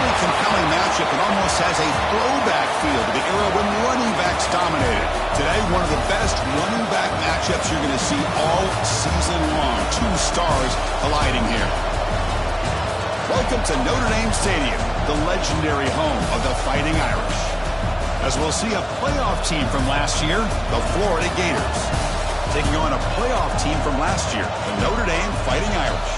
really compelling matchup. It almost has a throwback feel to the era when running backs dominated. Today, one of the best running back matchups you're going to see all season long. Two stars colliding here. Welcome to Notre Dame Stadium, the legendary home of the Fighting Irish. As we'll see a playoff team from last year, the Florida Gators, taking on a playoff team from last year, the Notre Dame Fighting Irish.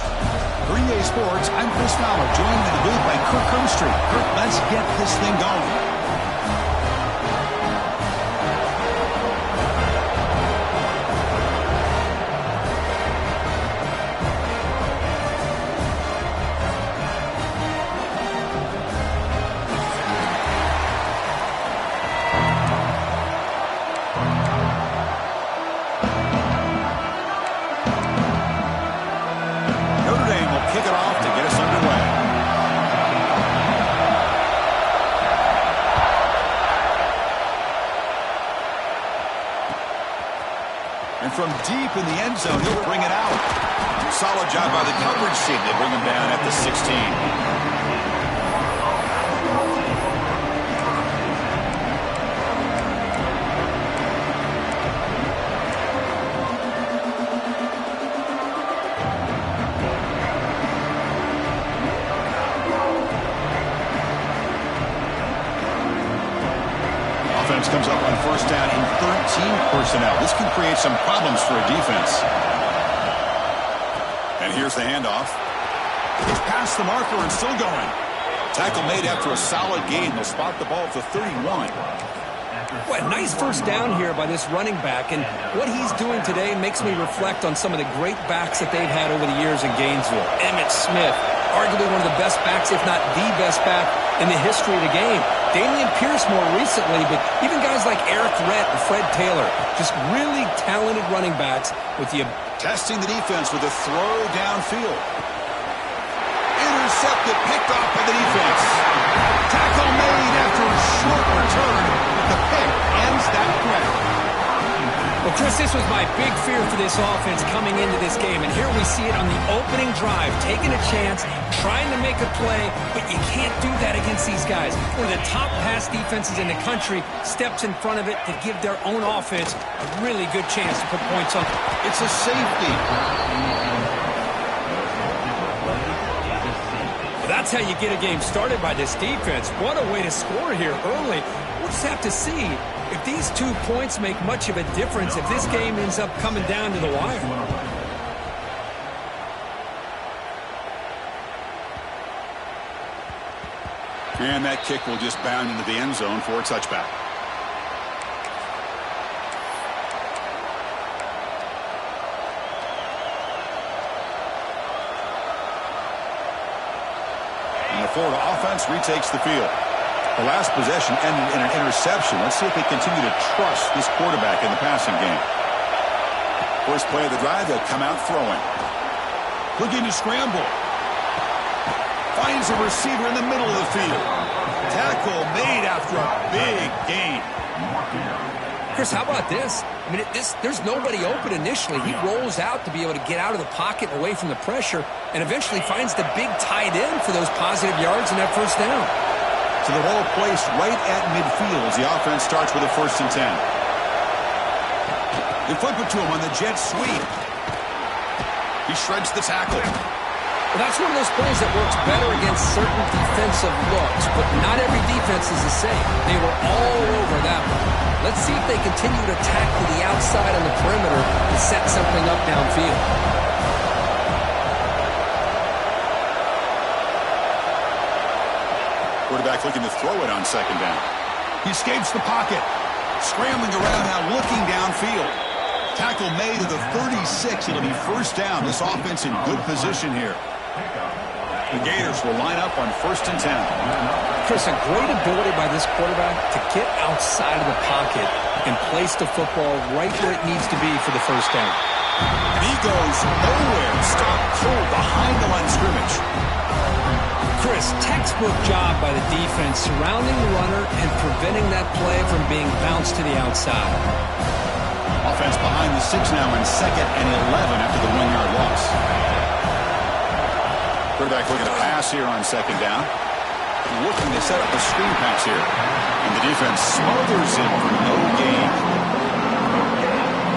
For EA Sports, I'm Chris Fowler, joined in the booth by Kirk Herbstreit. Kirk, let's get this thing going. From deep in the end zone, he'll bring it out. Solid job by the coverage team to bring him down at the 16. Offense comes up on first down in 13 personnel. This can create some problems for a defense. And here's the handoff. He's past the marker and still going. Tackle made after a solid gain. They'll spot the ball at the 31. Boy, nice first down here by this running back. And what he's doing today makes me reflect on some of the great backs that they've had over the years in Gainesville. Emmitt Smith, arguably one of the best backs, if not the best back in the history of the game. Dameon Pierce more recently, but even guys like Eric Rett and Fred Taylor, just really talented running backs with the... Testing the defense with a throw downfield. Intercepted, picked off by the defense. Tackle made after a short return, but the pick ends that play. Well, Chris, this was my big fear for this offense coming into this game, and here we see it on the opening drive, taking a chance, trying to make a play, but you can't do that against these guys. One of the top pass defenses in the country steps in front of it to give their own offense a really good chance to put points on. It's a safety. Well, that's how you get a game started by this defense. What a way to score here early. We'll just have to see if these 2 points make much of a difference, if this game ends up coming down to the wire. And that kick will just bound into the end zone for a touchback. And the Florida offense retakes the field. The last possession ended in an interception. Let's see if they continue to trust this quarterback in the passing game. First play of the drive, they'll come out throwing. Looking to scramble. Finds a receiver in the middle of the field. Tackle made after a big gain. Chris, how about this? I mean, there's nobody open initially. He rolls out to be able to get out of the pocket away from the pressure and eventually finds the big tight end for those positive yards and that first down. To the ball placed right at midfield as the offense starts with a 1st and 10. They flip it to him on the jet sweep. He shreds the tackle. Well, that's one of those plays that works better against certain defensive looks, but not every defense is the same. They were all over that one. Let's see if they continue to attack to the outside on the perimeter and set something up downfield. Quarterback looking to throw it on 2nd down. He escapes the pocket. Scrambling around now, looking downfield. Tackle made at the 36. It'll be 1st down. This offense in good position here. The Gators will line up on 1st and 10. Chris, a great ability by this quarterback to get outside of the pocket and place the football right where it needs to be for the 1st down. And he goes nowhere. Stop cold behind the line of scrimmage. Chris, textbook job by the defense surrounding the runner and preventing that play from being bounced to the outside. Offense behind the 6 now on 2nd and 11 after the 1-yard loss. Quarterback looking to pass here on 2nd down. looking to set up a screen pass here. And the defense smothers it for no gain.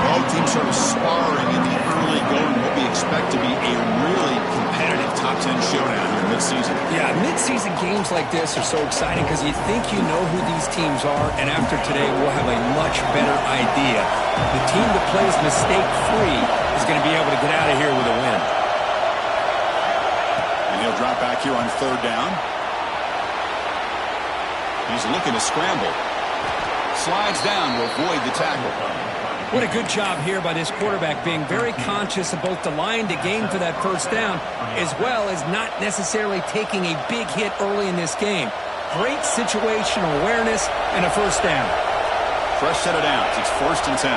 Both teams sort of sparring in the early going. What we expect to be a really competitive top 10 showdown here mid-season. Yeah, mid-season games like this are so exciting because you think you know who these teams are, and after today we'll have a much better idea. The team that plays mistake-free is going to be able to get out of here with a win. And he'll drop back here on third down. He's looking to scramble. Slides down to avoid the tackle. What a good job here by this quarterback, being very conscious of both the line to gain for that first down, as well as not necessarily taking a big hit early in this game. Great situational awareness and a first down. Fresh set of downs. It's 1st and 10.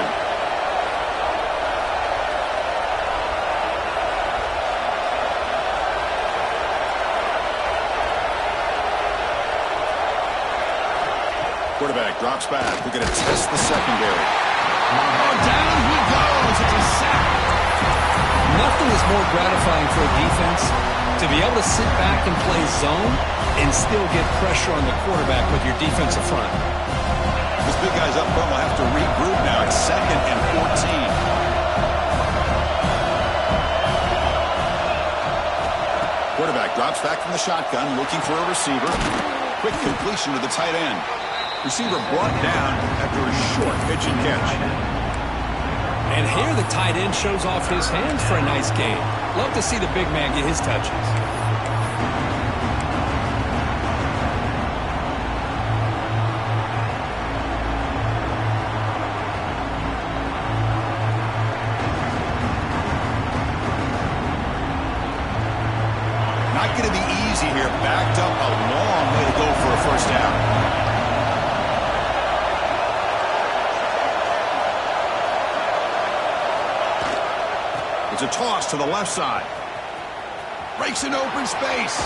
Quarterback drops back. We're going to test the secondary. Oh, down he goes. It's a sack. Nothing is more gratifying for a defense to be able to sit back and play zone and still get pressure on the quarterback with your defensive front. This big guy's up front will have to regroup now. It's 2nd and 14. Quarterback drops back from the shotgun, looking for a receiver. Quick completion to the tight end. Receiver brought down after a short pitch and catch. And here the tight end shows off his hands for a nice gain. Love to see the big man get his touches. Not going to be easy here. Backed up a long way to go for a first down. It's a toss to the left side. Breaks an open space.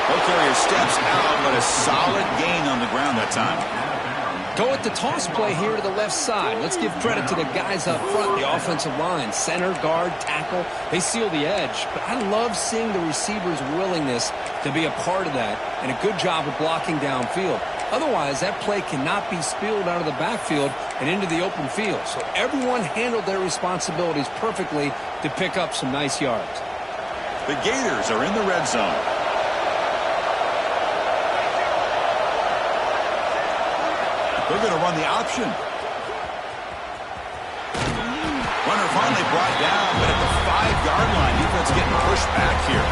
Ball carrier steps out, but a solid gain on the ground that time. Go with the toss play here to the left side. Let's give credit to the guys up front, the offensive line, center, guard, tackle. They seal the edge. But I love seeing the receiver's willingness to be a part of that, and a good job of blocking downfield. Otherwise, that play cannot be spilled out of the backfield and into the open field. So everyone handled their responsibilities perfectly to pick up some nice yards. The Gators are in the red zone. They're going to run the option. Runner finally brought down, but at the 5-yard line, defense getting pushed back here.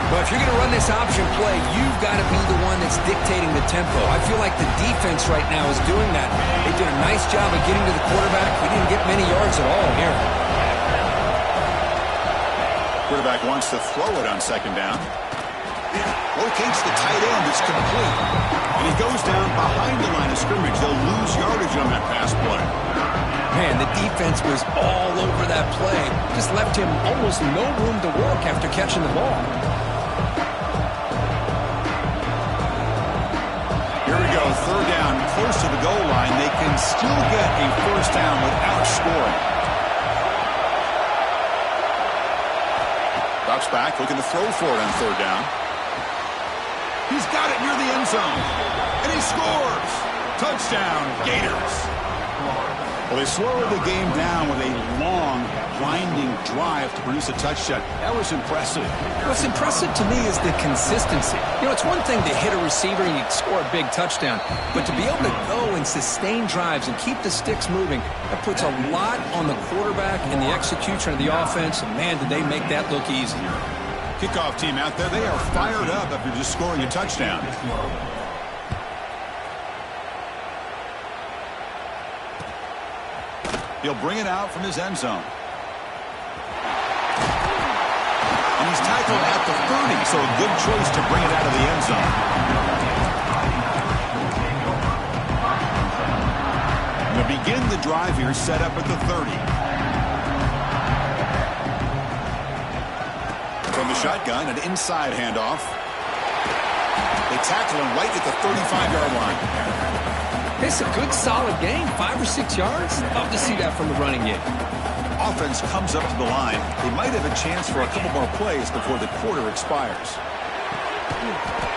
But if you're going to run this option play, you've got to be the one that's dictating the tempo. I feel like the defense right now is doing that. They did a nice job of getting to the quarterback. He didn't get many yards at all here. Quarterback wants to throw it on 2nd down. Locates the tight end. It's complete. And he goes down behind the line of scrimmage. They'll lose yardage on that pass play. Man, the defense was all over that play. Just left him almost no room to work after catching the ball. Here we go, 3rd down, close to the goal line. They can still get a first down without scoring. Drops back, looking to throw for it on 3rd down. He's got it near the end zone, and he scores. Touchdown, Gators. Well, they slowed the game down with a long, winding drive to produce a touchdown. That was impressive. What's impressive to me is the consistency. You know, it's one thing to hit a receiver and you score a big touchdown, but to be able to go and sustain drives and keep the sticks moving, that puts a lot on the quarterback and the execution of the offense, and man, did they make that look easy. Kickoff team out there, they are fired up after just scoring a touchdown. He'll bring it out from his end zone. And he's tackled at the 30, so a good choice to bring it out of the end zone. They'll begin the drive here, set up at the 30. From the shotgun, an inside handoff. They tackle him right at the 35-yard line. It's a good, solid game. 5 or 6 yards. Love to see that from the running game. Offense comes up to the line. They might have a chance for a couple more plays before the quarter expires.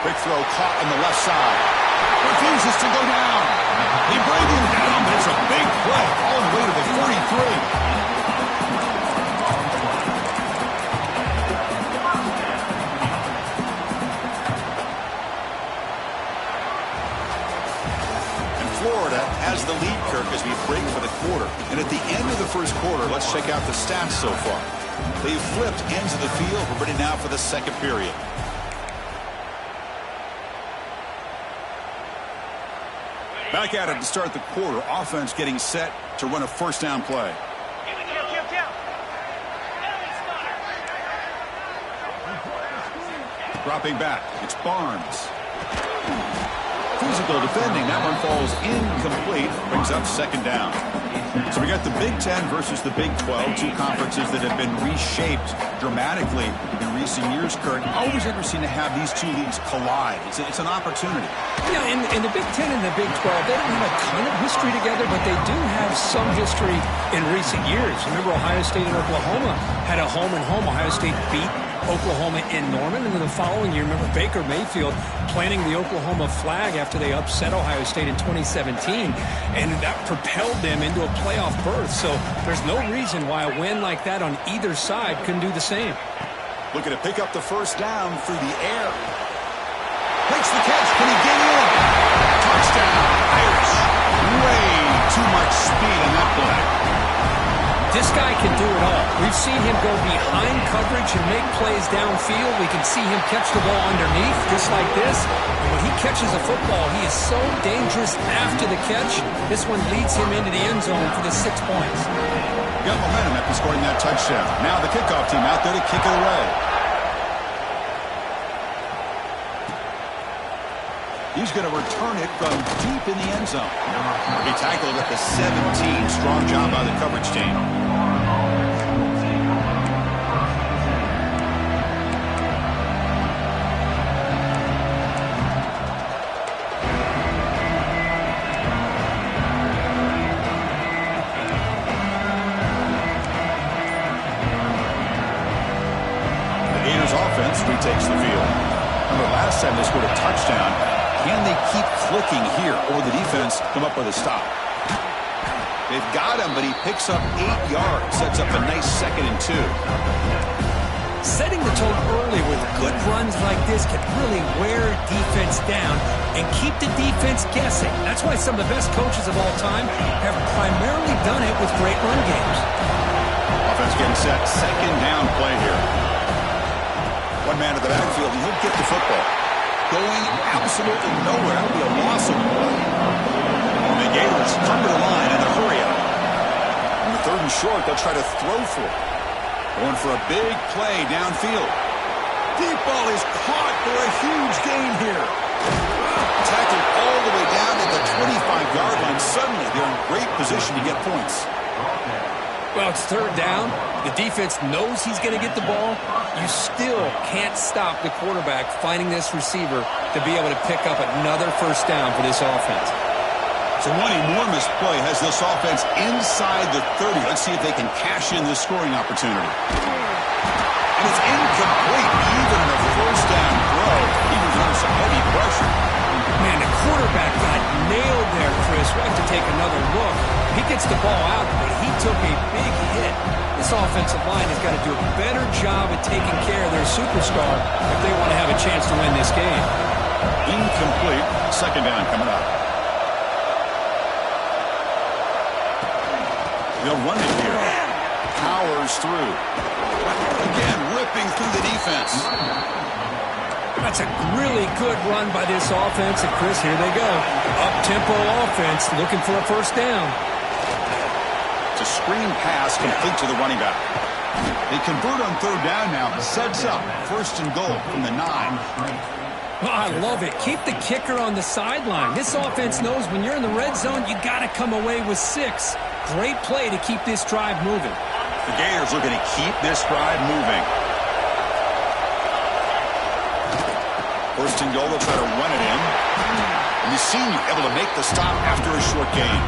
Quick throw caught on the left side. Refuses to go down. They bring him down, but it's a big play all the way to the 43. Florida has the lead, Kirk, as we break for the quarter. And at the end of the first quarter, let's check out the stats so far. They've flipped ends of the field. We're ready now for the second period. Back at it to start the quarter. Offense getting set to run a first down play. Dropping back. It's Barnes. Physical defending. That one falls incomplete. Brings up second down. So we got the Big Ten versus the Big 12, two conferences that have been reshaped dramatically in recent years, Kurt. Always interesting to have these two leagues collide. It's an opportunity. Yeah, in the Big Ten and the Big 12, they don't have a ton of history together, but they do have some history in recent years. Remember, Ohio State and Oklahoma had a home-and-home. Ohio State beat Oklahoma in Norman, and then the following year, remember Baker Mayfield planting the Oklahoma flag after they upset Ohio State in 2017, and that propelled them into a playoff berth. So there's no reason why a win like that on either side couldn't do the same. Looking to pick up the first down through the air. Makes the catch. Can he get in? Touchdown, Irish. Way too much speed on that play. This guy can do it all. We've seen him go behind coverage and make plays downfield. We can see him catch the ball underneath, just like this. And when he catches a football, he is so dangerous after the catch. This one leads him into the end zone for the 6 points. Got momentum after scoring that touchdown. Now the kickoff team out there to kick it away. He's going to return it from deep in the end zone. He tackled at the 17. Strong job by the coverage team. The Gators offense retakes the field. Remember last time they scored a touchdown. Can they keep clicking here, or the defense come up with a stop? They've got him, but he picks up 8 yards. Sets up a nice 2nd and 2. Setting the tone early with good runs like this can really wear defense down and keep the defense guessing. That's why some of the best coaches of all time have primarily done it with great run games. Offense getting set. Second down play here. One man to the backfield, and he'll get the football. Going absolutely nowhere. That would be a loss of the play. And the Gators come to the line in the hurry up. On the 3rd and short, they'll try to throw for it. Going for a big play downfield. Deep ball is caught for a huge gain here. Tackled all the way down to the 25-yard line. Suddenly, they're in great position to get points. Well, it's 3rd down. The defense knows he's going to get the ball. You still can't stop the quarterback finding this receiver to be able to pick up another first down for this offense. So one enormous play has this offense inside the 30. Let's see if they can cash in this scoring opportunity. And it's incomplete. Even in a first down throw, he was under some heavy pressure. Man, the quarterback got nailed there, Chris. We'll have to take another look. He gets the ball out, but he took a big hit. This offensive line has got to do a better job at taking care of their superstar if they want to have a chance to win this game. Incomplete. Second down coming up. They'll run it here. Powers through. Again, ripping through the defense. That's a really good run by this offense. And, Chris, here they go. Up-tempo offense looking for a first down. It's a screen pass complete to the running back. They convert on 3rd down now. Sets up 1st and goal from the 9. Oh, I love it. Keep the kicker on the sideline. This offense knows when you're in the red zone, you got to come away with 6. Great play to keep this drive moving. The Gators looking to keep this drive moving. 1st and goal, they'll try to run it in. And the senior able to make the stop after a short gain.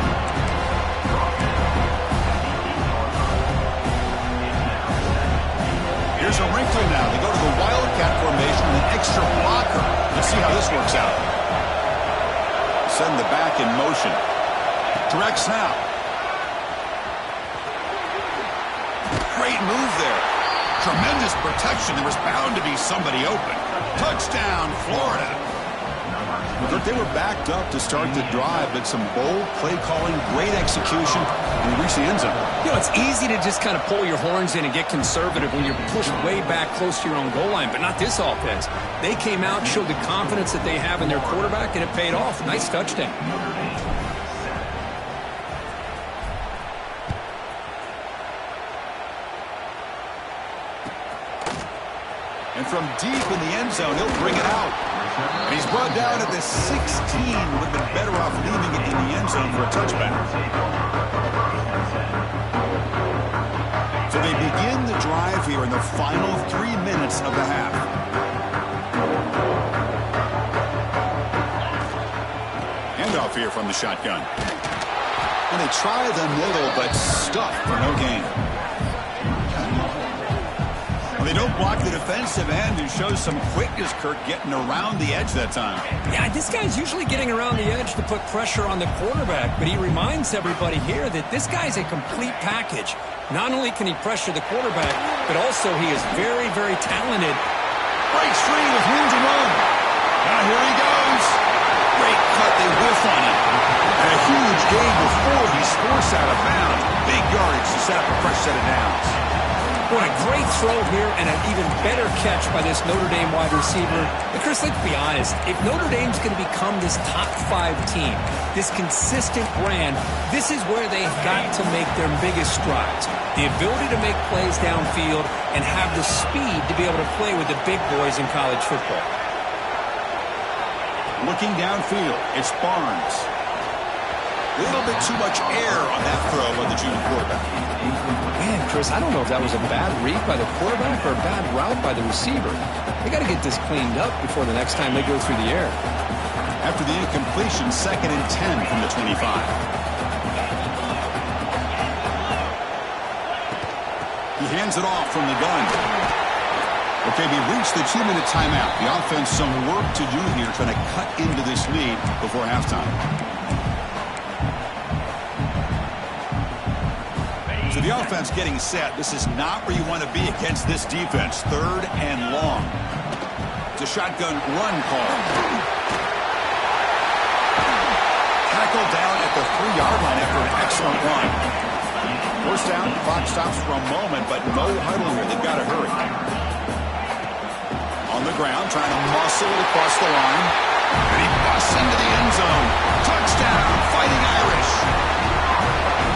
Here's There's a wrinkle now. They go to the Wildcat formation with an extra blocker. Let's see how this works out. Send the back in motion. Direct snap. Great move there. Tremendous protection. There was bound to be somebody open. Touchdown, Florida. Look, they were backed up to start the drive, but some bold play calling, great execution, and we reach the end zone. You know, it's easy to just kind of pull your horns in and get conservative when you're pushed way back close to your own goal line, but not this offense. They came out, showed the confidence that they have in their quarterback, and it paid off. Nice touchdown. And from deep in the end zone, he'll bring it out. And he's brought down at the 16. Would have been better off leaving it in the end zone for a touchback. So they begin the drive here in the final 3 minutes of the half. Handoff here from the shotgun. And they try the middle, but stuffed for no gain. They don't block the defensive end, who shows some quickness, Kirk, getting around the edge that time. Yeah, this guy's usually getting around the edge to put pressure on the quarterback, but he reminds everybody here that this guy's a complete package. Not only can he pressure the quarterback, but also he is very, very talented. Great screen with room to run. Now here he goes. Great cut, they whiff on him. And a huge gain before he's forced out of bounds. Big yardage to set up a fresh set of downs. What a great throw here and an even better catch by this Notre Dame wide receiver. But Chris, let's be honest. If Notre Dame's going to become this top 5 team, this consistent brand, this is where they've got to make their biggest strides. The ability to make plays downfield and have the speed to be able to play with the big boys in college football. Looking downfield, it's Barnes. A little bit too much air on that throw by the junior quarterback. Man, Chris, I don't know if that was a bad read by the quarterback or a bad route by the receiver. They got to get this cleaned up before the next time they go through the air. After the incompletion, 2nd and 10 from the 25. He hands it off from the gun. Okay, we reached the 2-minute timeout. The offense some work to do here, trying to cut into this lead before halftime. So the offense getting set. This is not where you want to be against this defense. 3rd and long. It's a shotgun run call. Tackled down at the 3-yard line after an excellent run. First down, clock stops for a moment, but no huddle here. They've got to hurry. On the ground, trying to muscle it across the line. And he busts into the end zone. Touchdown, Fighting Irish.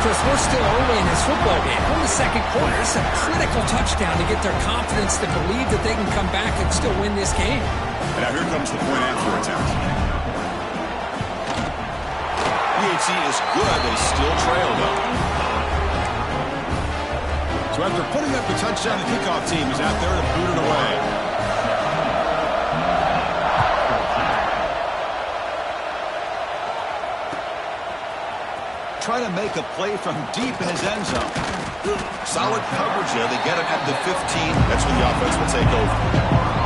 Chris, we're still early in this football game. We're in the second quarter. It's a critical touchdown to get their confidence to believe that they can come back and still win this game. And now here comes the point after attempt. PHC is good. They still trail, though. So after putting up the touchdown, the kickoff team is out there to boot it away. Try to make a play from deep in his end zone. Solid coverage there. They get him at the 15. That's when the offense will take over.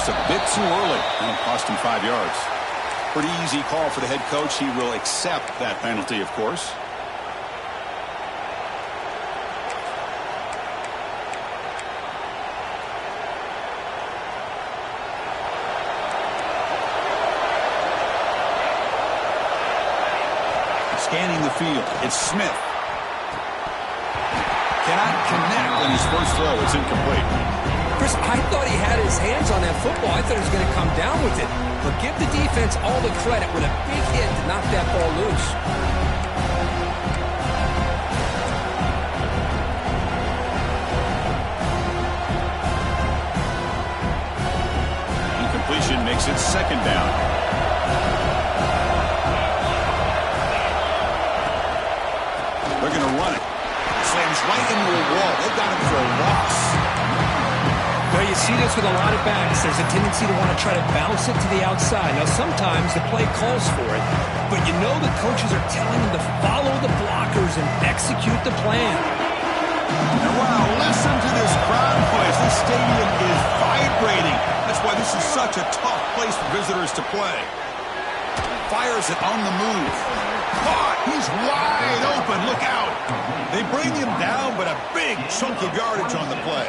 A bit too early, and it cost him 5 yards. Pretty easy call for the head coach. He will accept that penalty, of course. Scanning the field, it's Smith. Cannot connect on his first throw. It's incomplete. Chris, I thought he had his hands on that football. I thought he was going to come down with it. But give the defense all the credit with a big hit to knock that ball loose. It's second down. They're going to run it. Slams right into a wall. They've got him for a loss. Well, you see this with a lot of backs. There's a tendency to want to try to bounce it to the outside. Now, sometimes the play calls for it, but you know the coaches are telling them to follow the blockers and execute the plan. And wow, listen to this crowd noise. This stadium is vibrating. That's why this is such a tough place for visitors to play. Fires it on the move. Caught. He's wide open. Look out. They bring him down, but a big chunk of yardage on the play.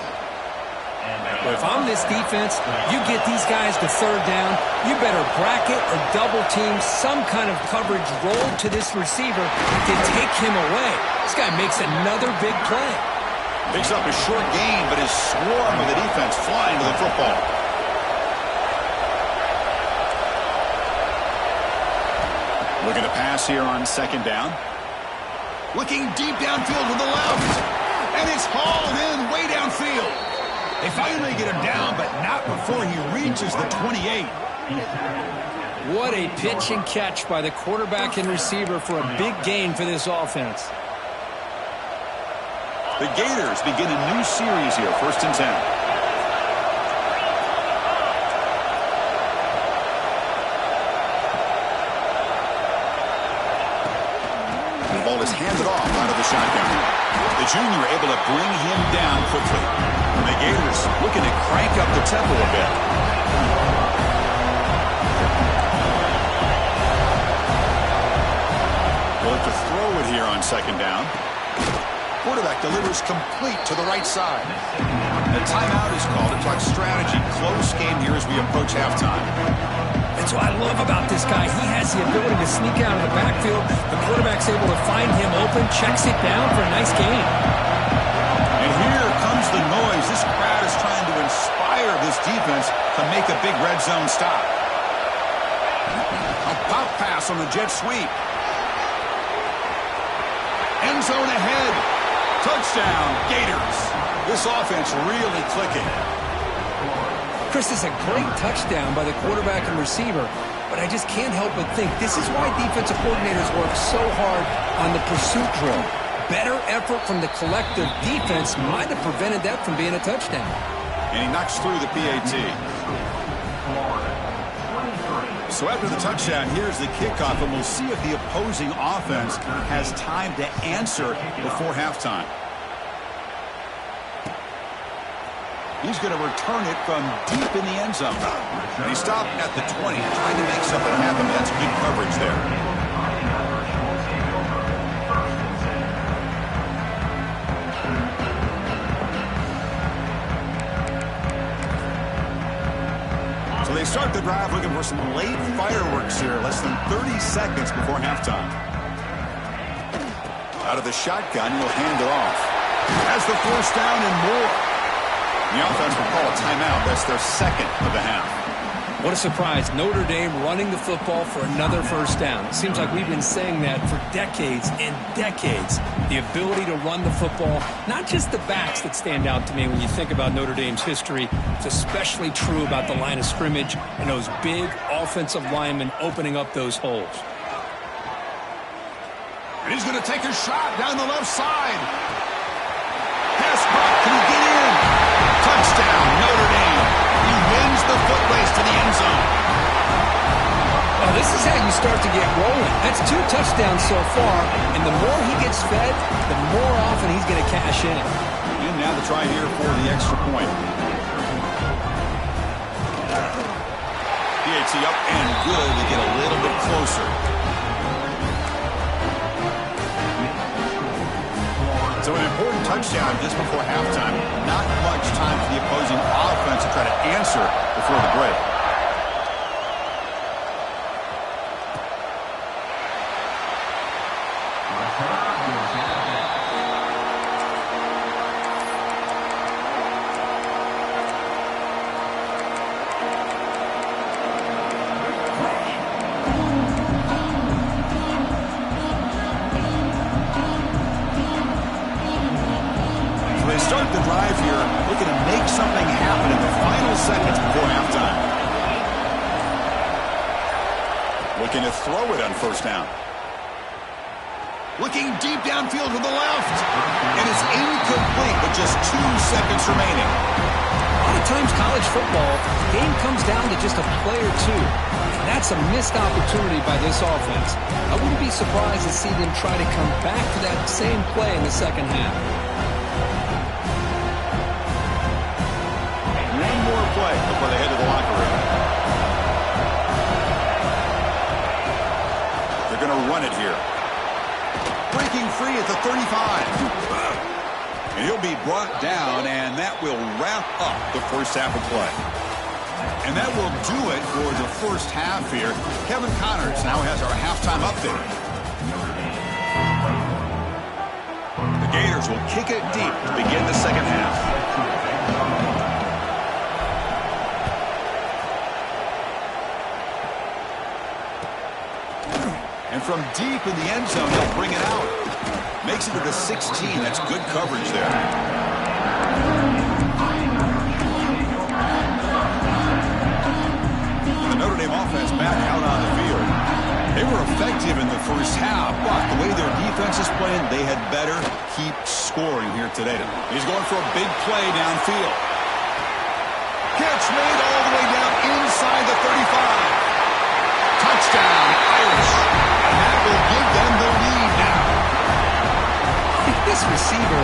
Well, if I'm this defense, you get these guys to third down, you better bracket or double team some kind of coverage roll to this receiver to take him away. This guy makes another big play. Picks up a short gain, but is swarmed with the defense flying to the football. Looking to pass here on second down. Looking deep downfield with the left. And it's hauled in way downfield. They finally get him down, but not before he reaches the 28. What a pitch and catch by the quarterback and receiver for a big gain for this offense. The Gators begin a new series here, 1st and 10. The ball is handed off out of the shotgun. The junior able to bring him down quickly. And the Gators looking to crank up the tempo a bit. They'll look to throw it here on second down. Quarterback delivers complete to the right side. The timeout is called to talk strategy. Close game here as we approach halftime. That's what I love about this guy. He has the ability to sneak out of the backfield. The quarterback's able to find him open, checks it down for a nice gain. And here comes the noise. This crowd is trying to inspire this defense to make a big red zone stop. A pop pass on the jet sweep. End zone ahead. Touchdown, Gators. This offense really clicking. Chris, this is a great touchdown by the quarterback and receiver, but I just can't help but think this is why defensive coordinators work so hard on the pursuit drill. Better effort from the collective defense might have prevented that from being a touchdown. And he knocks through the PAT. So after the touchdown, here's the kickoff, and we'll see if the opposing offense has time to answer before halftime. He's going to return it from deep in the end zone. And he stopped at the 20, trying to make something happen. That's good coverage there. So they start the drive looking for some late fireworks here, less than 30 seconds before halftime. Out of the shotgun, he'll hand it off. Has the first down and more. The offense will call a timeout. That's their second of the half. What a surprise. Notre Dame running the football for another first down. It seems like we've been saying that for decades and decades. The ability to run the football, not just the backs that stand out to me when you think about Notre Dame's history. It's especially true about the line of scrimmage and those big offensive linemen opening up those holes. And he's going to take a shot down the left side. Pass block. Can he get in? Touchdown, Notre Dame. He wins the foot race to the end zone. Well, this is how you start to get rolling. That's 2 touchdowns so far, and the more he gets fed, the more often he's going to cash in. And now the try here for the extra point. PAT up and good to get a little bit closer. So an important touchdown just before halftime. Not much time for the opposing offense to try to answer before the break. Start the drive here, looking to make something happen in the final seconds before halftime. Looking to throw it on first down. Looking deep downfield to the left. And it's incomplete with just 2 seconds remaining. A lot of times college football, the game comes down to just a play or two. And that's a missed opportunity by this offense. I wouldn't be surprised to see them try to come back to that same play in the second half. One more play before they head to the locker room. They're going to run it here. Breaking free at the 35. And he'll be brought down, and that will wrap up the first half of play. And that will do it for the first half here. Kevin Connors now has our halftime update. The Gators will kick it deep to begin the second half. And from deep in the end zone, he'll bring it out. Makes it to the 16. That's good coverage there. The Notre Dame offense back out on the field. They were effective in the first half, but the way their defense is playing, they had better keep scoring here today. He's going for a big play downfield. Catch made all the way down inside the 35. Touchdown, Irish. And that will give them the lead now. This receiver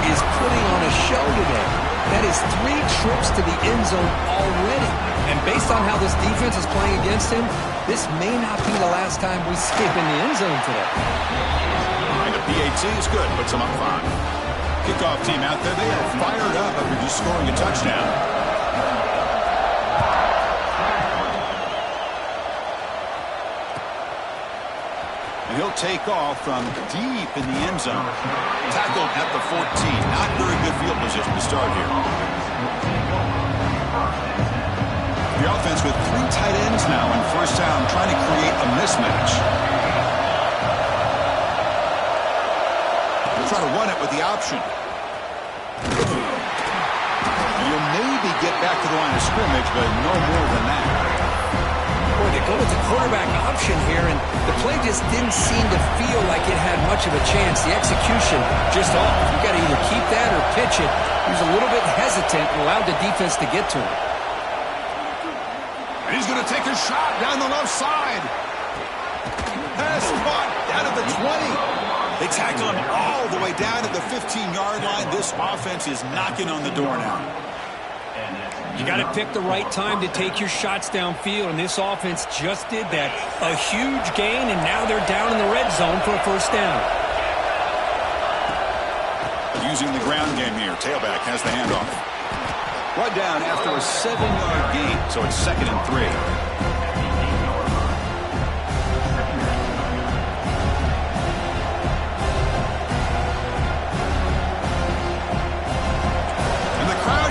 is putting on a show today. That is 3 trips to the end zone already. And based on how this defense is playing against him, this may not be the last time we see him in the end zone today. And the PAT is good, puts him up 5. Kickoff team out there, they are fired up after just scoring a touchdown. And he'll take off from deep in the end zone. Tackled at the 14. Not very good field position to start here. The offense with 3 tight ends now in first down, trying to create a mismatch. They'll try to run it with the option. And you'll maybe get back to the line of scrimmage, but no more than that. Boy, they go with the quarterback option here, and the play just didn't seem to feel like it had much of a chance. The execution just off. You got to either keep that or pitch it. He was a little bit hesitant and allowed the defense to get to him. And he's going to take a shot down the left side. Pass caught down at the 20. They tackle him all the way down at the 15-yard line. This offense is knocking on the door now. You got to pick the right time to take your shots downfield, and this offense just did that. A huge gain, and now they're down in the red zone for a first down. Using the ground game here. Tailback has the handoff. Brought down after a 7-yard gain, so it's 2nd and 3.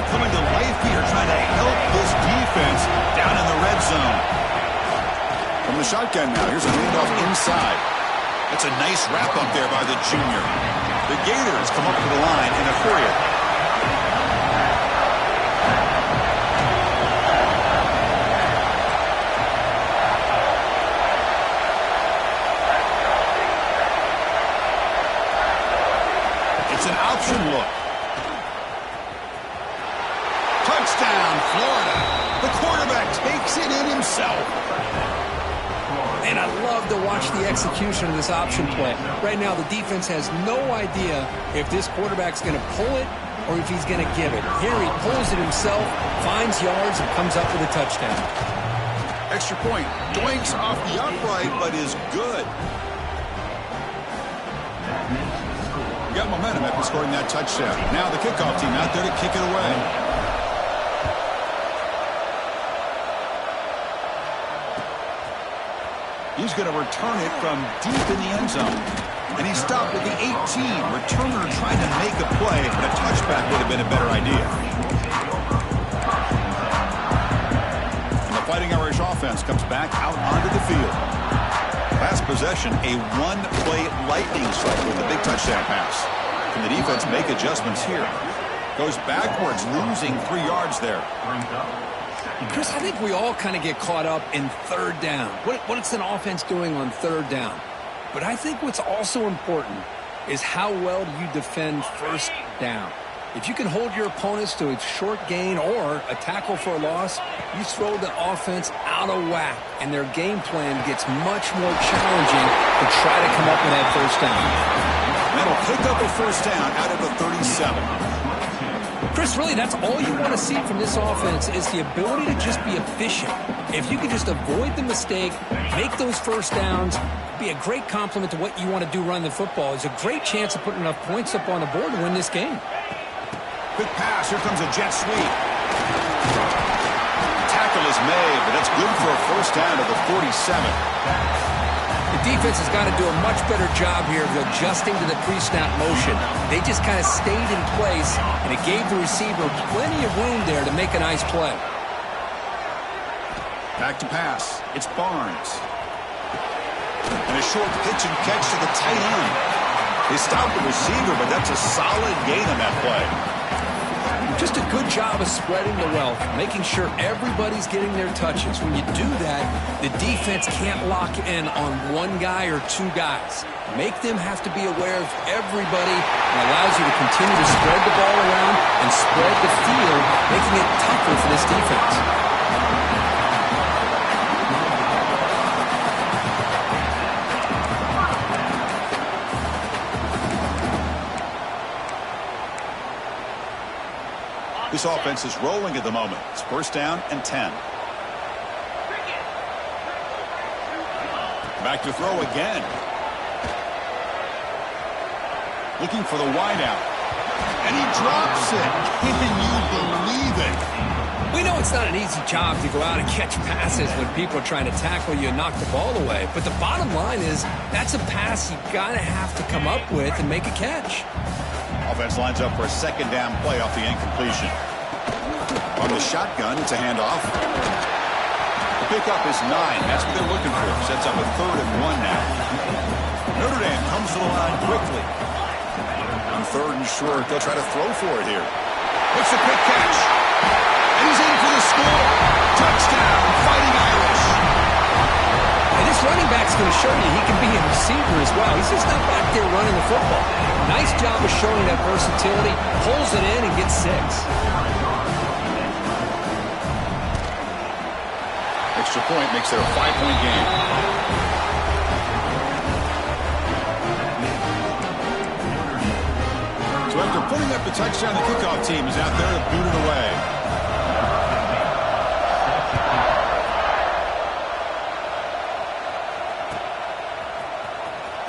Coming to life here, trying to help this defense down in the red zone. From the shotgun now, here's a handoff inside. That's a nice wrap up there by the junior. The Gators come up to the line in a hurry. It's an option look. Touchdown, Florida. The quarterback takes it in himself. And I love to watch the execution of this option play. Right now, the defense has no idea if this quarterback's going to pull it or if he's going to give it. Here he pulls it himself, finds yards, and comes up with a touchdown. Extra point. Doinks off the upright, but is good. Got momentum after scoring that touchdown. Now the kickoff team out there to kick it away. He's going to return it from deep in the end zone. And he stopped at the 18. Returner trying to make a play, but a touchback would have been a better idea. And the Fighting Irish offense comes back out onto the field. Last possession, a one-play lightning strike with a big touchdown pass. Can the defense make adjustments here? Goes backwards, losing 3 yards there. Chris, I think we all kind of get caught up in third down. What's an offense doing on third down? But I think what's also important is how well do you defend first down. If you can hold your opponents to a short gain or a tackle for a loss, you throw the offense out of whack, and their game plan gets much more challenging to try to come up with that first down. That'll pick up a first down out of the 37. Chris, really, that's all you want to see from this offense is the ability to just be efficient. If you can just avoid the mistake, make those first downs, be a great complement to what you want to do running the football. It's a great chance of putting enough points up on the board to win this game. Quick pass. Here comes a jet sweep. Tackle is made, but that's good for a first down to the 47. The defense has got to do a much better job here of adjusting to the pre-snap motion. They just kind of stayed in place, and it gave the receiver plenty of room there to make a nice play. Back to pass. It's Barnes. And a short pitch and catch to the tight end. They stopped the receiver, but that's a solid gain on that play. Just a good job of spreading the wealth, making sure everybody's getting their touches. When you do that, the defense can't lock in on one guy or two guys. Make them have to be aware of everybody and allows you to continue to spread the ball around and spread the field, making it tougher for this defense. This offense is rolling at the moment. It's first down and 10. Back to throw again. Looking for the wideout. And he drops it. Can you believe it? We know it's not an easy job to go out and catch passes when people are trying to tackle you and knock the ball away. But the bottom line is that's a pass you got to have to come up with and make a catch. Offense lines up for a second down play off the incompletion. On the shotgun, it's a handoff. The pickup is 9. That's what they're looking for. Sets up a 3rd and 1 now. Notre Dame comes to the line quickly. On 3rd and short, they'll try to throw for it here. Makes a quick catch. And he's in for the score. Touchdown, Fighting Irish. And this running back's going to show you he can be a receiver as well. He's just not back there running the football. Nice job of showing that versatility. Pulls it in and gets 6. Extra point makes it a 5-point game. So after putting up the touchdown, the kickoff team is out there to boot it away.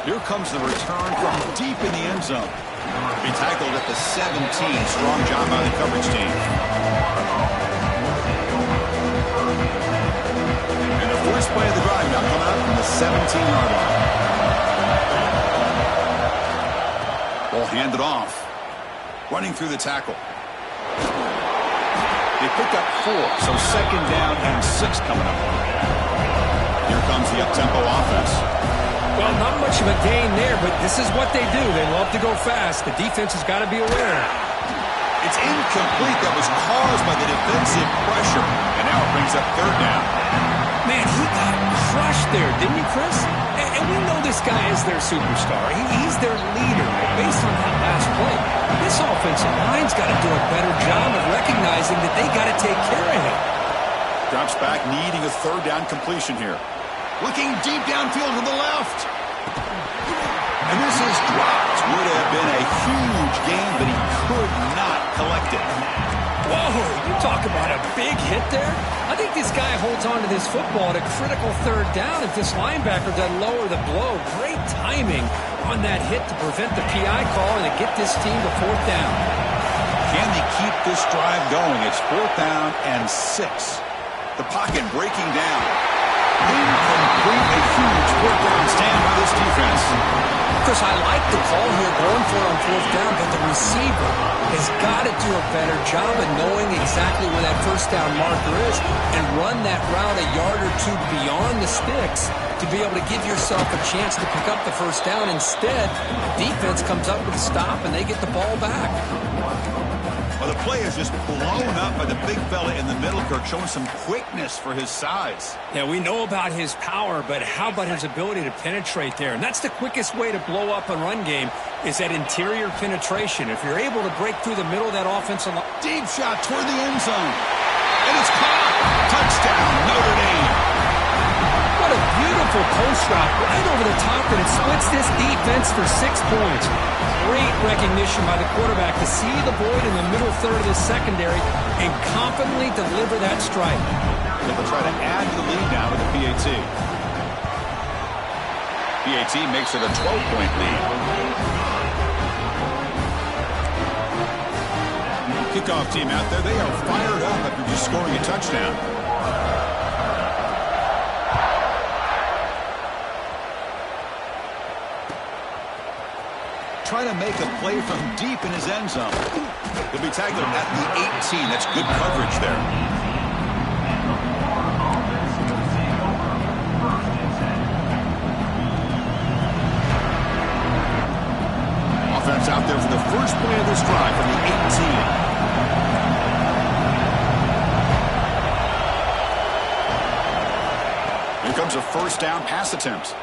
Here comes the return from deep in the end zone. Be tackled at the 17. Strong job by the coverage team. And the first play of the drive now coming up from the 17-yard line. Ball handed off. Running through the tackle. They pick up 4, so second down and 6 coming up. Here comes the up-tempo offense. Well, not much of a gain there, but this is what they do. They love to go fast. The defense has got to be aware. It's incomplete. That was caused by the defensive pressure. And now it brings up 3rd down. Man, he got crushed there, didn't he, Chris? And we know this guy is their superstar. He's their leader. Based on that last play, this offensive line's got to do a better job of recognizing that they got to take care of him. Drops back, needing a 3rd down completion here. Looking deep downfield to the left. And this is dropped. Would have been a huge gain, but he could not collect it. Whoa, you talk about a big hit there. I think this guy holds on to this football at a critical 3rd down if this linebacker doesn't lower the blow. Great timing on that hit to prevent the PI call and to get this team to 4th down. Can they keep this drive going? It's 4th down and 6. The pocket breaking down. Incomplete, a huge 4th down stand by this defense. Chris, I like the call here going for it on 4th down, but the receiver has got to do a better job of knowing exactly where that 1st down marker is and run that route a yard or 2 beyond the sticks to be able to give yourself a chance to pick up the 1st down. Instead, the defense comes up with a stop and they get the ball back. Well, the play is just blown up by the big fella in the middle, Kirk, showing some quickness for his size. Yeah, we know about his power, but how about his ability to penetrate there? And that's the quickest way to blow up a run game is that interior penetration. If you're able to break through the middle of that offensive line. Deep shot toward the end zone. And it's caught. Touchdown, Notre Dame. What a beautiful post route right over the top, and it splits this defense for 6 points. Great recognition by the quarterback to see the void in the middle third of the secondary and confidently deliver that strike. They'll try to add to the lead now with the PAT. PAT makes it a 12-point lead. Kickoff team out there, they are fired up after just scoring a touchdown. Trying to make a play from deep in his end zone. He'll be tackled at the 18. That's good coverage there. Offense out there for the first play of this drive from the 18. Here comes a first down pass attempt.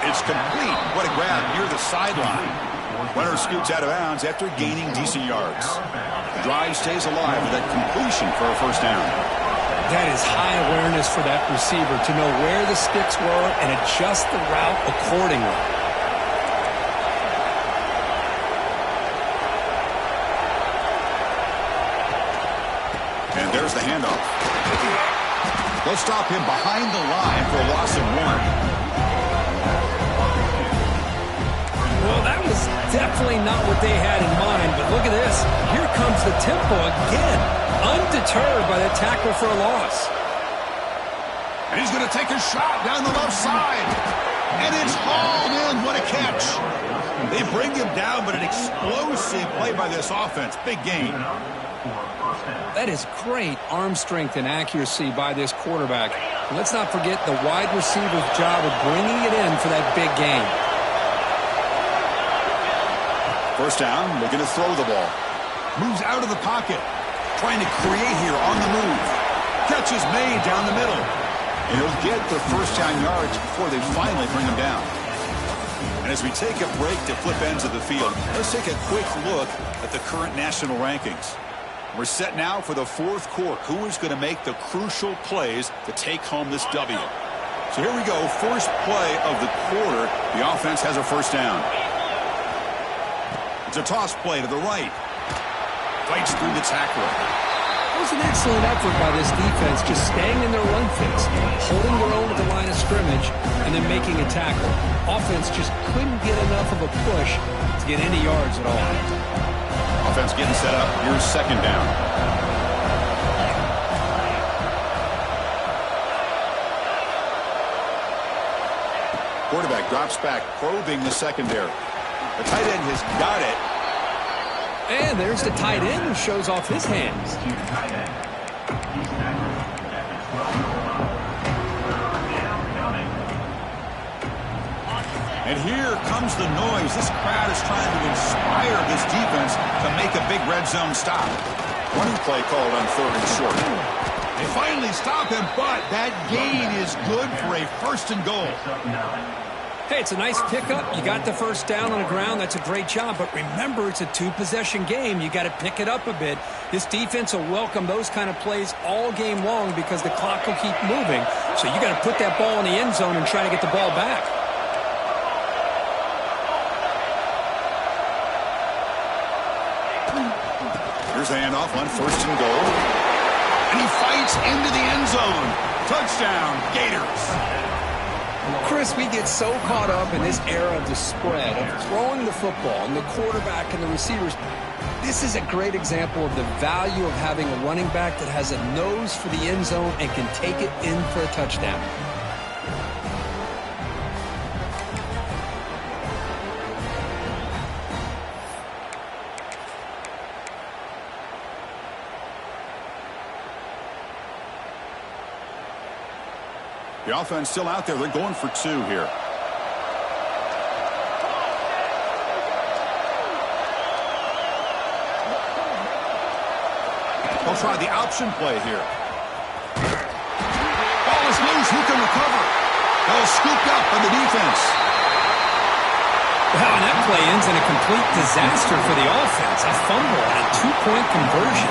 It's complete. What a grab near the sideline. Runner scoots out of bounds after gaining decent yards. The drive stays alive with that completion for a first down. That is high awareness for that receiver to know where the sticks were and adjust the route accordingly. And there's the handoff. They'll stop him behind the line for a loss of 1. Well, that was definitely not what they had in mind, but look at this. Here comes the tempo again, undeterred by the tackle for a loss. And he's going to take a shot down the left side. And it's hauled in. What a catch. They bring him down, but an explosive play by this offense. Big gain. That is great arm strength and accuracy by this quarterback. Let's not forget the wide receiver's job of bringing it in for that big gain. First down, looking to throw the ball. Moves out of the pocket. Trying to create here on the move. Catch is made down the middle. And he'll get the first down yards before they finally bring him down. And as we take a break to flip ends of the field, let's take a quick look at the current national rankings. We're set now for the fourth quarter. Who is going to make the crucial plays to take home this W? So here we go. First play of the quarter. The offense has a first down. It's a toss play to the right. Fights through the tackler. It was an excellent effort by this defense, just staying in their run fits, holding their own at the line of scrimmage, and then making a tackle. Offense just couldn't get enough of a push to get any yards at all. Offense getting set up. Here's second down. Quarterback drops back, probing the secondary. The tight end has got it. And there's the tight end who shows off his hands. And here comes the noise. This crowd is trying to inspire this defense to make a big red zone stop. Running play called on third and short. They finally stop him, but that gain is good for a first and goal. Hey, it's a nice pickup. You got the first down on the ground. That's a great job. But remember, it's a two-possession game. You got to pick it up a bit. This defense will welcome those kind of plays all game long because the clock will keep moving. So you got to put that ball in the end zone and try to get the ball back. Here's the handoff on first and goal. And he fights into the end zone. Touchdown, Gators. Chris, we get so caught up in this era of the spread, of throwing the football, and the quarterback and the receivers. This is a great example of the value of having a running back that has a nose for the end zone and can take it in for a touchdown. The offense still out there. They're going for two here. They'll try the option play here. Ball is loose. Who can recover? That was scooped up by the defense. Wow, and that play ends in a complete disaster for the offense. A fumble and a two-point conversion.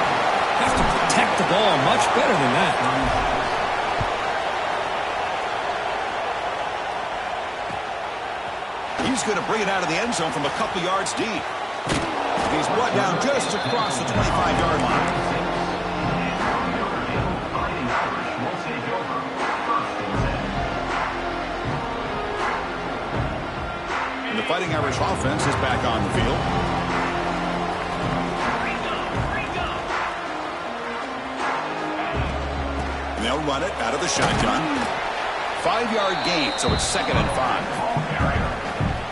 Have to protect the ball much better than that. He's going to bring it out of the end zone from a couple yards deep. He's brought down just across the 25-yard line. And the Fighting Irish offense is back on the field. And they'll run it out of the shotgun. 5-yard gain, so it's 2nd and 5.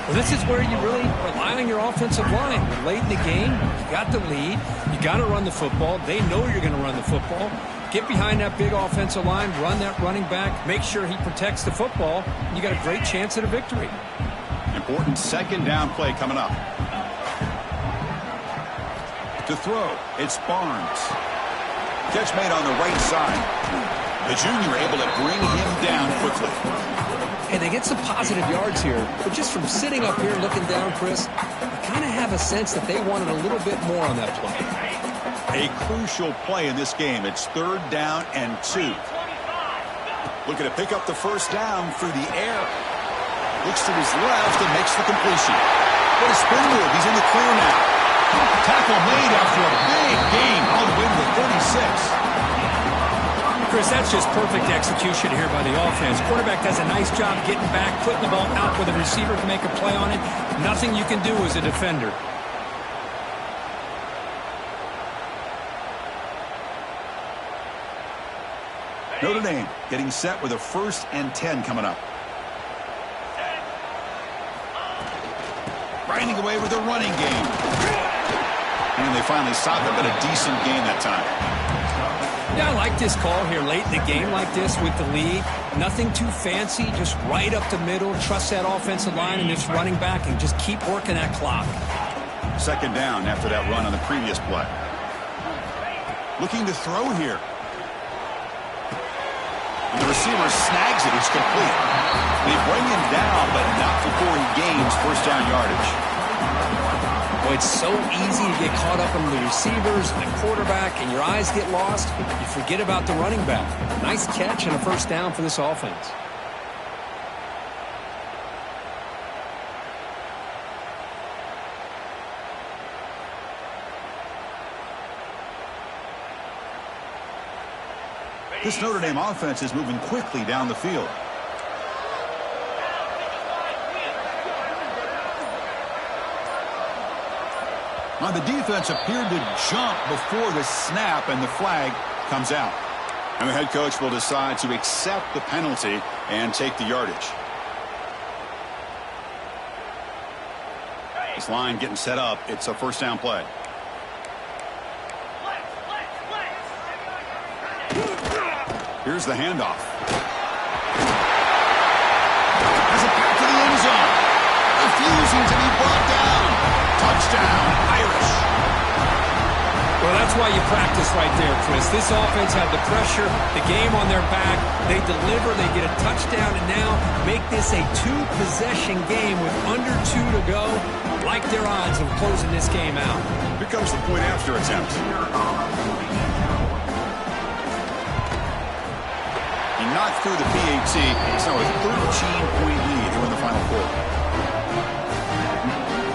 Well, this is where you really rely on your offensive line. You're late in the game, you got the lead, you got to run the football. They know you're going to run the football. Get behind that big offensive line, run that running back, make sure he protects the football. You got a great chance at a victory. Important 2nd down play coming up. To throw, it's Barnes. Catch made on the right side. The junior able to bring him down quickly. And they get some positive yards here, but just from sitting up here looking down, Chris, I kind of have a sense that they wanted a little bit more on that play. A crucial play in this game. It's 3rd down and 2. Looking to pick up the 1st down through the air. Looks to his left and makes the completion. What a spin move. He's in the clear now. Tackle made after a big gain all the way to the 36. Chris, that's just perfect execution here by the offense. Quarterback does a nice job getting back, putting the ball out where the receiver can make a play on it. Nothing you can do as a defender. Notre Dame getting set with a 1st and 10 coming up. Grinding away with a running game. And they finally stopped him, but a decent game that time. Yeah, I like this call here late in the game like this with the lead. Nothing too fancy, just right up the middle. Trust that offensive line and this running back and just keep working that clock. 2nd down after that run on the previous play. Looking to throw here. And the receiver snags it. It's complete. They bring him down, but not before he gains 1st down yardage. Well, it's so easy to get caught up in the receivers and the quarterback, and your eyes get lost. You forget about the running back. Nice catch and a 1st down for this offense. This Notre Dame offense is moving quickly down the field. Now the defense appeared to jump before the snap, and the flag comes out. And the head coach will decide to accept the penalty and take the yardage. This line getting set up. It's a 1st down play. Here's the handoff. Has it back to the end zone. Refusing to be brought down. Touchdown, Irish. Well, that's why you practice right there, Chris. This offense had the pressure, the game on their back. They deliver, they get a touchdown, and now make this a 2-possession game with under 2 to go. Like their odds of closing this game out. Here comes the point after attempt. He knocked through the PAT. It's now a 13-point lead here in the final quarter.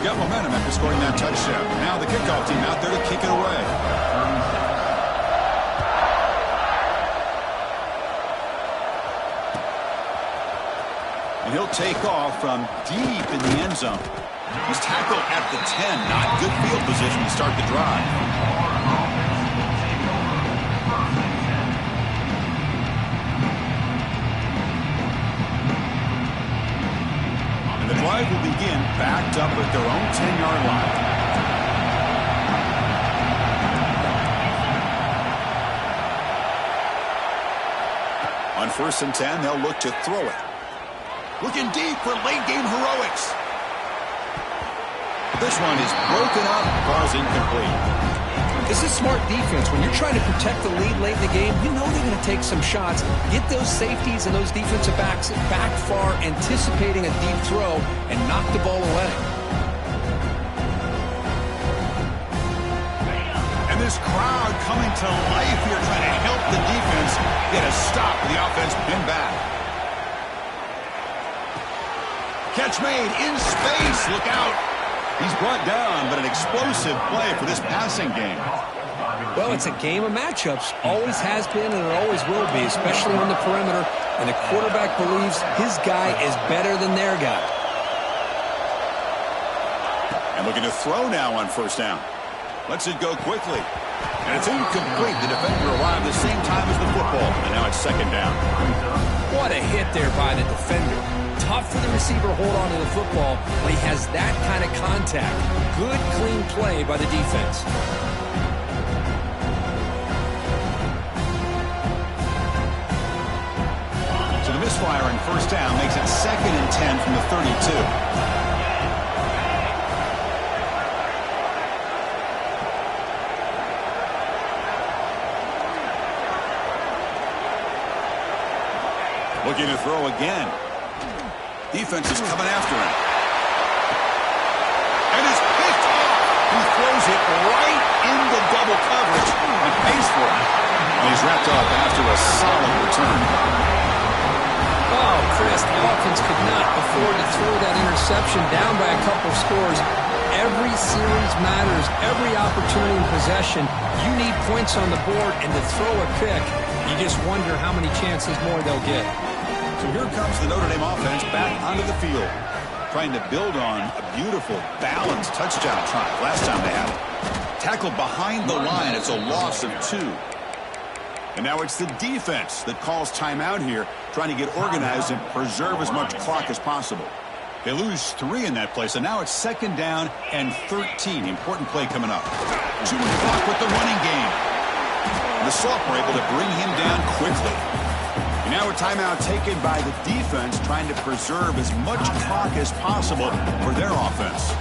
Got momentum after scoring that touchdown. Now the kickoff team out there to kick it away. And he'll take off from deep in the end zone. He's tackled at the 10. Not good field position to start the drive. And the drive will begin backed up at their own 10-yard line. On 1st and 10, they'll look to throw it. Looking deep for late-game heroics. This one is broken up, ball's incomplete. This This is smart defense. When you're trying to protect the lead late in the game, you know they're going to take some shots. Get those safeties and those defensive backs back far, anticipating a deep throw, and knock the ball away. And this crowd coming to life here, trying to help the defense get a stop with the offense pinned back. Catch made in space. Look out. He's brought down, but an explosive play for this passing game. Well, it's a game of matchups. Always has been, and it always will be, especially on the perimeter. And the quarterback believes his guy is better than their guy. And looking to throw now on first down. Lets it go quickly. And it's incomplete. The defender arrived the same time as the football. And now it's second down. What a hit there by the defender. Tough for the receiver to hold on to the football when he has that kind of contact. Good, clean play by the defense. So the misfire in first down makes it 2nd and 10 from the 32. Looking to throw again. Defense is coming after him. And it's picked off. He throws it right into double coverage and pays for it. And he's wrapped up after a solid return. Oh, Chris, the offense could not afford to throw that interception down by a couple scores. Every series matters. Every opportunity in possession. You need points on the board, and to throw a pick, you just wonder how many chances more they'll get. So here comes the Notre Dame offense back onto the field, trying to build on a beautiful, balanced touchdown drive last time they had it. Tackled behind the line. It's a loss of 2. And now it's the defense that calls timeout here, trying to get organized and preserve as much clock as possible. They lose 3 in that play, so now it's 2nd down and 13. Important play coming up. Chewing clock with the running game. And the sophomore able to bring him down quickly. And now a timeout taken by the defense, trying to preserve as much clock as possible for their offense.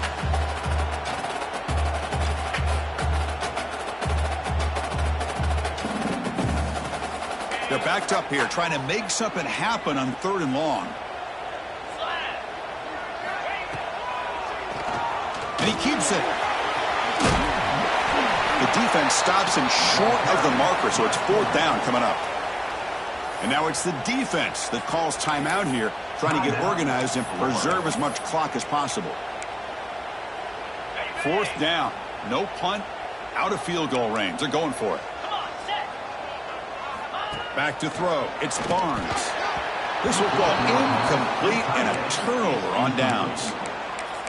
They're backed up here, trying to make something happen on 3rd and long. And he keeps it. The defense stops him short of the marker, so it's 4th down coming up. And now it's the defense that calls timeout here, trying to get organized and preserve as much clock as possible. 4th down. No punt. Out of field goal range. They're going for it. Back to throw. It's Barnes. This will go incomplete and a turnover on downs.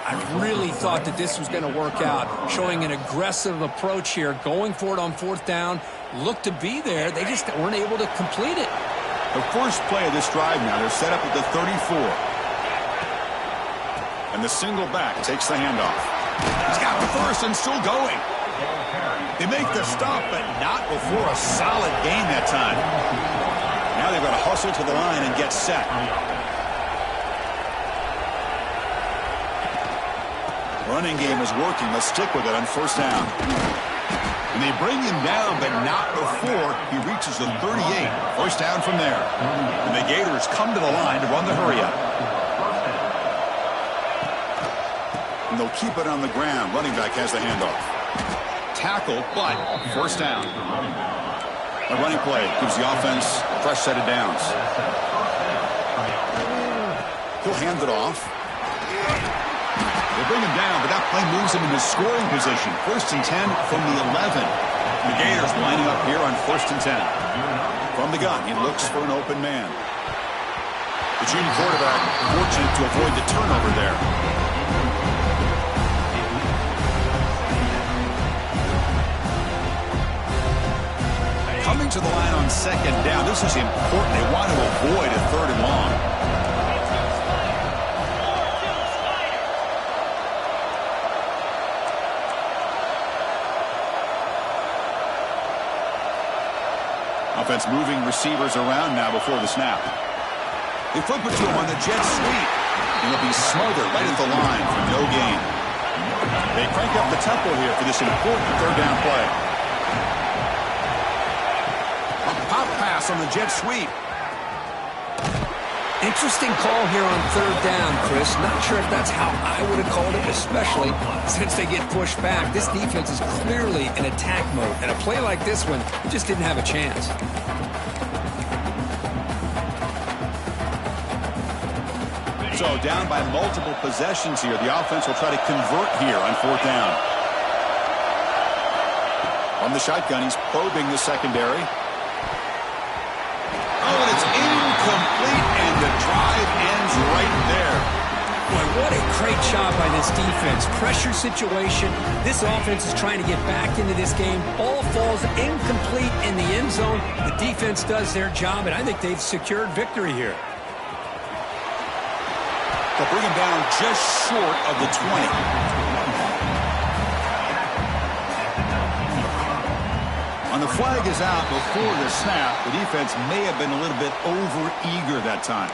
I really thought that this was going to work out, showing an aggressive approach here, going for it on 4th down. Looked to be there. They just weren't able to complete it. The first play of this drive now, they're set up at the 34. And the single back takes the handoff. He's got the first and still going. They make the stop, but not before a solid gain that time. Now they've got to hustle to the line and get set. Running game is working. Let's stick with it on 1st down. And they bring him down, but not before he reaches the 38. 1st down from there. And the Gators come to the line to run the hurry-up. And they'll keep it on the ground. Running back has the handoff. Tackle, but 1st down. A running play gives the offense a fresh set of downs. He'll hand it off. They bring him down, but that play moves him into scoring position. 1st and 10 from the 11. The Gators lining up here on 1st and 10. From the gun, he looks for an open man. The junior quarterback fortunate to avoid the turnover there. Coming to the line on 2nd down. This is important. They want to avoid a 3rd and long. Offense moving receivers around now before the snap. They flip it to him on the jet sweep. And he'll be smothered right at the line for no gain. They crank up the tempo here for this important 3rd down play. on the jet sweep. Interesting call here on third down, Chris. Not sure if that's how I would have called it, especially since they get pushed back. This defense is clearly in attack mode, and a play like this one, he just didn't have a chance. So down by multiple possessions here. The offense will try to convert here on fourth down. On the shotgun, he's probing the secondary. Oh, and it's incomplete, and the drive ends right there. Boy, what a great job by this defense. Pressure situation. This offense is trying to get back into this game. Ball falls incomplete in the end zone. The defense does their job, and I think they've secured victory here. They'll bring him down just short of the 20. And the flag is out before the snap. The defense may have been a little bit over-eager that time.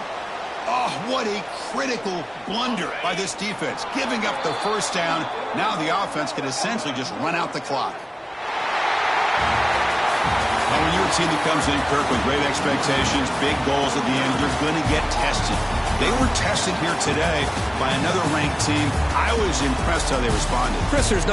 Oh, what a critical blunder by this defense. Giving up the first down. Now the offense can essentially just run out the clock. Now, when you're a team that comes in, Kirk, with great expectations, big goals at the end, you're going to get tested. They were tested here today by another ranked team. I was impressed how they responded. Chris, there's no